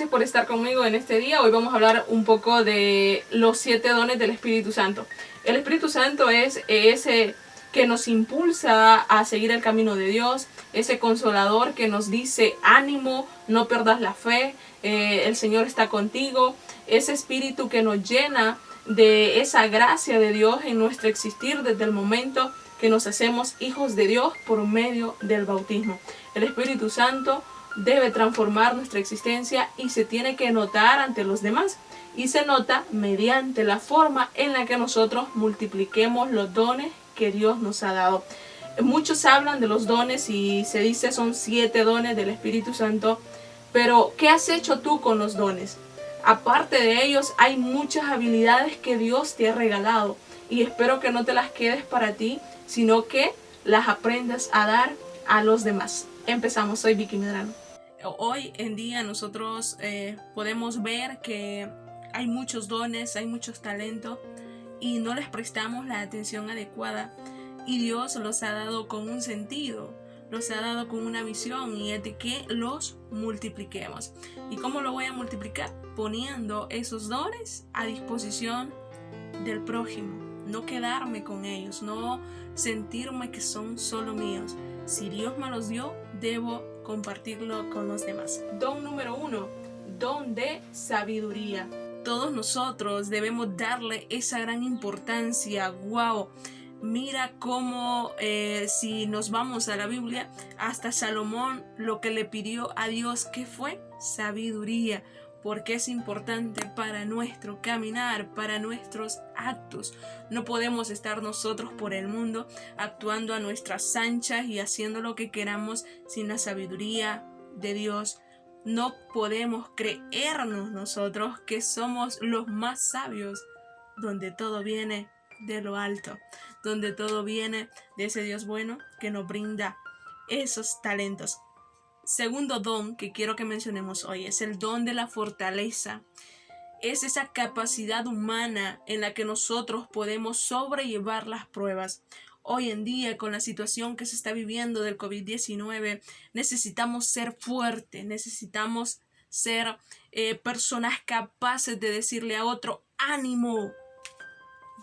por estar conmigo en este día. Hoy vamos a hablar un poco de los 7 dones del Espíritu Santo. El Espíritu Santo es ese que nos impulsa a seguir el camino de Dios, ese consolador que nos dice ánimo, no pierdas la fe, el Señor está contigo, ese espíritu que nos llena de esa gracia de Dios en nuestro existir desde el momento que nos hacemos hijos de Dios por medio del bautismo. El Espíritu Santo debe transformar nuestra existencia y se tiene que notar ante los demás. Y se nota mediante la forma en la que nosotros multipliquemos los dones que Dios nos ha dado. Muchos hablan de los dones y se dice son 7 dones del Espíritu Santo, pero ¿qué has hecho tú con los dones? Aparte de ellos, hay muchas habilidades que Dios te ha regalado y espero que no te las quedes para ti, sino que las aprendas a dar a los demás. Empezamos, soy Vicky Medrano. Hoy en día nosotros podemos ver que hay muchos dones, hay muchos talentos y no les prestamos la atención adecuada, y Dios los ha dado con un sentido, los ha dado con una visión, y es de que los multipliquemos. ¿Y cómo lo voy a multiplicar? Poniendo esos dones a disposición del prójimo, no quedarme con ellos, no sentirme que son solo míos. Si Dios me los dio, debo compartirlo con los demás. Don número 1, don de sabiduría. Todos nosotros debemos darle esa gran importancia. Wow, mira cómo si nos vamos a la Biblia, hasta Salomón lo que le pidió a Dios, ¿qué fue? Sabiduría, porque es importante para nuestro caminar, para nuestros actos. No podemos estar nosotros por el mundo actuando a nuestras anchas y haciendo lo que queramos sin la sabiduría de Dios. No podemos creernos nosotros que somos los más sabios, donde todo viene de lo alto, donde todo viene de ese Dios bueno que nos brinda esos talentos. Segundo don que quiero que mencionemos hoy es el don de la fortaleza. Es esa capacidad humana en la que nosotros podemos sobrellevar las pruebas. Hoy en día, con la situación que se está viviendo del COVID-19, necesitamos ser fuertes, necesitamos ser personas capaces de decirle a otro, ánimo,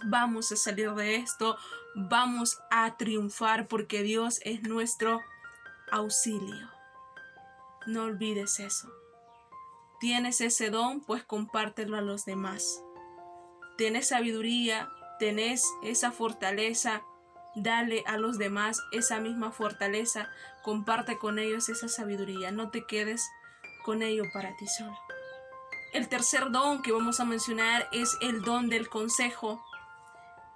vamos a salir de esto, vamos a triunfar porque Dios es nuestro auxilio. No olvides eso. Tienes ese don, pues compártelo a los demás. Tienes sabiduría, tenés esa fortaleza, dale a los demás esa misma fortaleza, comparte con ellos esa sabiduría, no te quedes con ello para ti solo. El tercer don que vamos a mencionar es el don del consejo.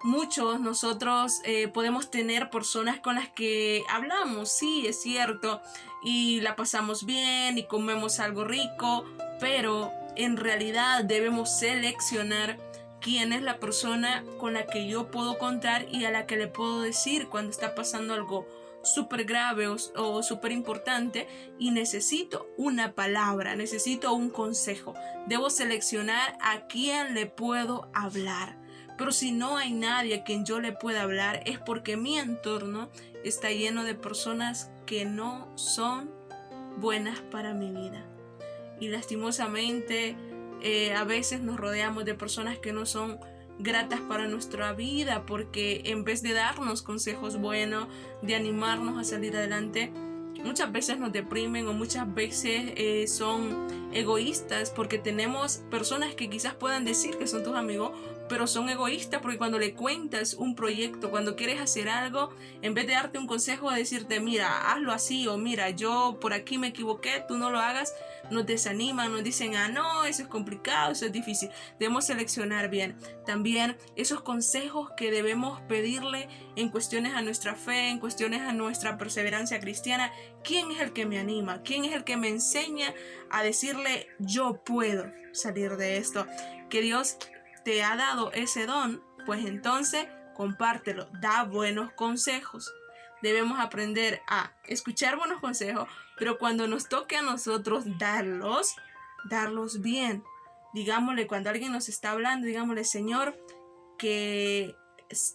Muchos nosotros podemos tener personas con las que hablamos, sí, es cierto, y la pasamos bien y comemos algo rico, pero en realidad debemos seleccionar quién es la persona con la que yo puedo contar y a la que le puedo decir cuando está pasando algo súper grave o súper importante y necesito una palabra, necesito un consejo. Debo seleccionar a quién le puedo hablar. Pero si no hay nadie a quien yo le pueda hablar, es porque mi entorno está lleno de personas que no son buenas para mi vida. Y lastimosamente a veces nos rodeamos de personas que no son gratas para nuestra vida, porque en vez de darnos consejos buenos, de animarnos a salir adelante, muchas veces nos deprimen o muchas veces son egoístas, porque tenemos personas que quizás puedan decir que son tus amigos, pero son egoístas porque cuando le cuentas un proyecto, cuando quieres hacer algo, en vez de darte un consejo, de decirte, mira, hazlo así, o mira, yo por aquí me equivoqué, tú no lo hagas, nos desaniman, nos dicen, no, eso es complicado, eso es difícil. Debemos seleccionar bien. También esos consejos que debemos pedirle en cuestiones a nuestra fe, en cuestiones a nuestra perseverancia cristiana. ¿Quién es el que me anima? ¿Quién es el que me enseña a decirle, yo puedo salir de esto? Que Dios te ha dado ese don, pues entonces compártelo, da buenos consejos. Debemos aprender a escuchar buenos consejos, pero cuando nos toque a nosotros darlos bien. Digámosle, cuando alguien nos está hablando, digámosle, Señor, que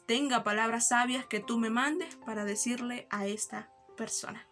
tenga palabras sabias que tú me mandes para decirle a esta persona.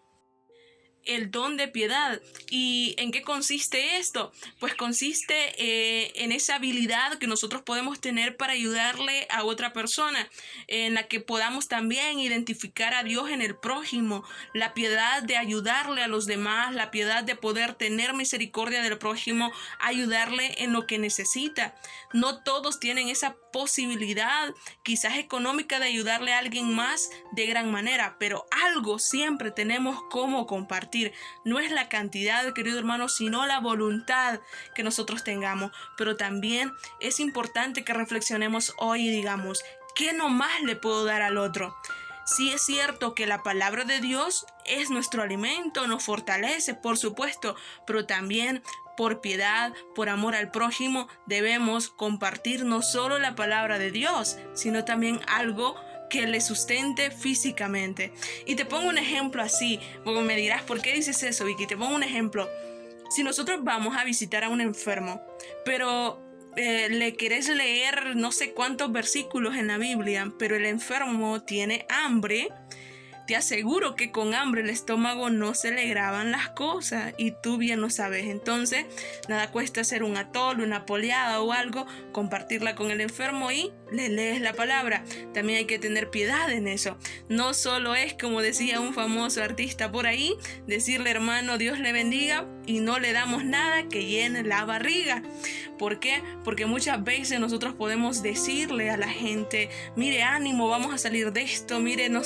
el don de piedad. ¿Y en qué consiste esto? Pues consiste en esa habilidad que nosotros podemos tener para ayudarle a otra persona, en la que podamos también identificar a Dios en el prójimo, la piedad de ayudarle a los demás, la piedad de poder tener misericordia del prójimo, ayudarle en lo que necesita. No todos tienen esa posibilidad, quizás económica, de ayudarle a alguien más de gran manera, pero algo siempre tenemos como compartir. No es la cantidad, querido hermano, sino la voluntad que nosotros tengamos. Pero también es importante que reflexionemos hoy y digamos, ¿qué nomás le puedo dar al otro? Sí es cierto que la palabra de Dios es nuestro alimento, nos fortalece, por supuesto, pero también por piedad, por amor al prójimo, debemos compartir no solo la palabra de Dios, sino también algo que le sustente físicamente. Y te pongo un ejemplo así, porque me dirás, ¿por qué dices eso, Vicky? Te pongo un ejemplo. Si nosotros vamos a visitar a un enfermo, pero le querés leer no sé cuántos versículos en la Biblia, pero el enfermo tiene hambre, te aseguro que con hambre el estómago no se le graban las cosas, y tú bien lo sabes. Entonces, nada cuesta hacer un atole, una poleada o algo, compartirla con el enfermo y le lees la palabra. También hay que tener piedad en eso. No solo es, como decía un famoso artista por ahí, decirle hermano Dios le bendiga y no le damos nada que llene la barriga. ¿Por qué? Porque muchas veces nosotros podemos decirle a la gente, mire, ánimo, vamos a salir de esto, mire, no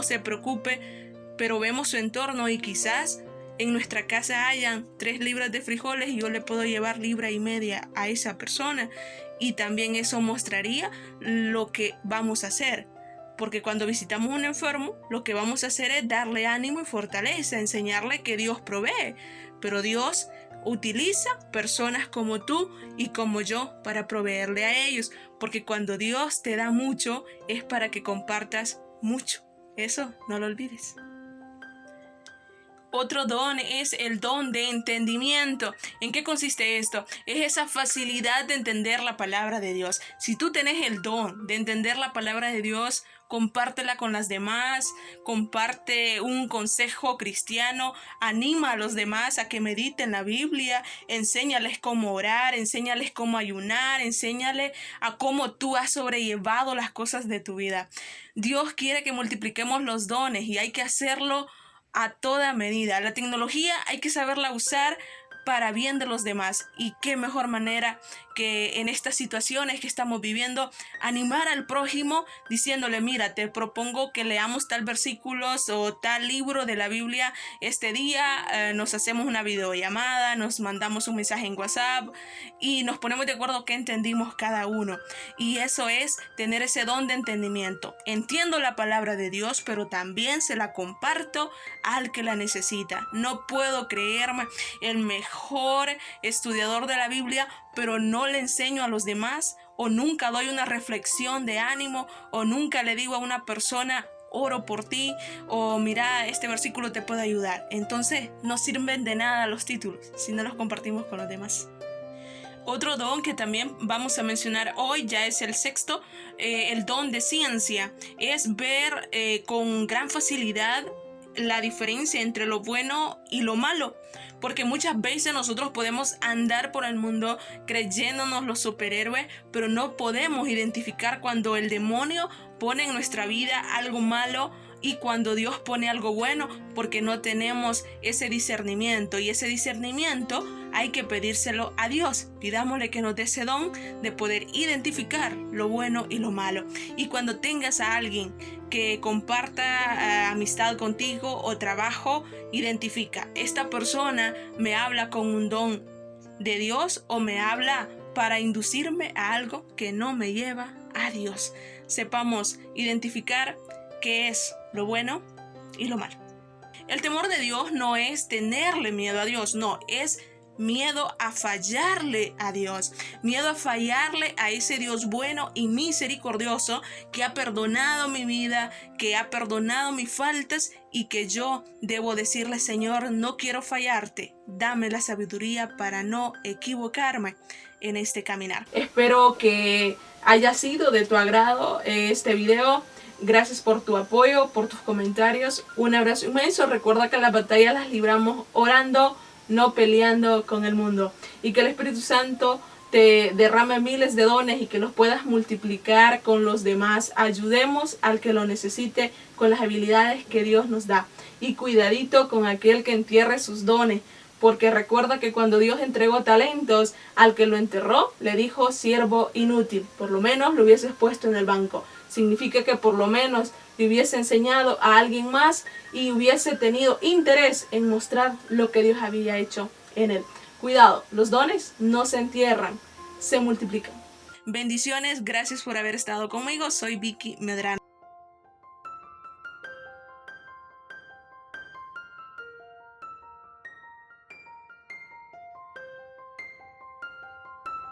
se preocupe, pero vemos su entorno y quizás en nuestra casa hayan 3 libras de frijoles y yo le puedo llevar 1,5 libras a esa persona, y también eso mostraría lo que vamos a hacer. Porque cuando visitamos a un enfermo, lo que vamos a hacer es darle ánimo y fortaleza, enseñarle que Dios provee. Pero Dios utiliza personas como tú y como yo para proveerle a ellos. Porque cuando Dios te da mucho, es para que compartas mucho. Eso no lo olvides. Otro don es el don de entendimiento. ¿En qué consiste esto? Es esa facilidad de entender la palabra de Dios. Si tú tenés el don de entender la palabra de Dios, compártela con las demás, comparte un consejo cristiano, anima a los demás a que mediten la Biblia, enséñales cómo orar, enséñales cómo ayunar, enséñale a cómo tú has sobrellevado las cosas de tu vida. Dios quiere que multipliquemos los dones y hay que hacerlo a toda medida. La tecnología hay que saberla usar para bien de los demás, y qué mejor manera que en estas situaciones que estamos viviendo, animar al prójimo diciéndole, mira, te propongo que leamos tal versículos o tal libro de la Biblia este día, nos hacemos una videollamada, nos mandamos un mensaje en WhatsApp y nos ponemos de acuerdo qué entendimos cada uno. Y eso es tener ese don de entendimiento. Entiendo la palabra de Dios, pero también se la comparto al que la necesita. No puedo creerme el mejor estudiador de la Biblia, pero no le enseño a los demás, o nunca doy una reflexión de ánimo, o nunca le digo a una persona, oro por ti, o mira, este versículo te puede ayudar. Entonces no sirven de nada los títulos si no los compartimos con los demás. Otro don que también vamos a mencionar hoy, ya es el sexto, el don de ciencia. Es ver con gran facilidad la diferencia entre lo bueno y lo malo, porque muchas veces nosotros podemos andar por el mundo creyéndonos los superhéroes, pero no podemos identificar cuando el demonio pone en nuestra vida algo malo y cuando Dios pone algo bueno, porque no tenemos ese discernimiento, y ese discernimiento hay que pedírselo a Dios. Pidámosle que nos dé ese don de poder identificar lo bueno y lo malo. Y cuando tengas a alguien que comparta amistad contigo o trabajo, identifica, esta persona me habla con un don de Dios o me habla para inducirme a algo que no me lleva a Dios. Sepamos identificar qué es lo bueno y lo malo. El temor de Dios no es tenerle miedo a Dios, no, es miedo a fallarle a Dios, miedo a fallarle a ese Dios bueno y misericordioso que ha perdonado mi vida, que ha perdonado mis faltas, y que yo debo decirle, Señor, no quiero fallarte, dame la sabiduría para no equivocarme en este caminar. Espero que haya sido de tu agrado este video. Gracias por tu apoyo, por tus comentarios. Un abrazo inmenso. Recuerda que las batallas las libramos orando, no peleando con el mundo. Y que el Espíritu Santo te derrame miles de dones y que los puedas multiplicar con los demás. Ayudemos al que lo necesite con las habilidades que Dios nos da. Y cuidadito con aquel que entierre sus dones. Porque recuerda que cuando Dios entregó talentos, al que lo enterró le dijo siervo inútil. Por lo menos lo hubieses puesto en el banco. Significa que por lo menos le hubiese enseñado a alguien más y hubiese tenido interés en mostrar lo que Dios había hecho en él. Cuidado, los dones no se entierran, se multiplican. Bendiciones, gracias por haber estado conmigo. Soy Vicky Medrano.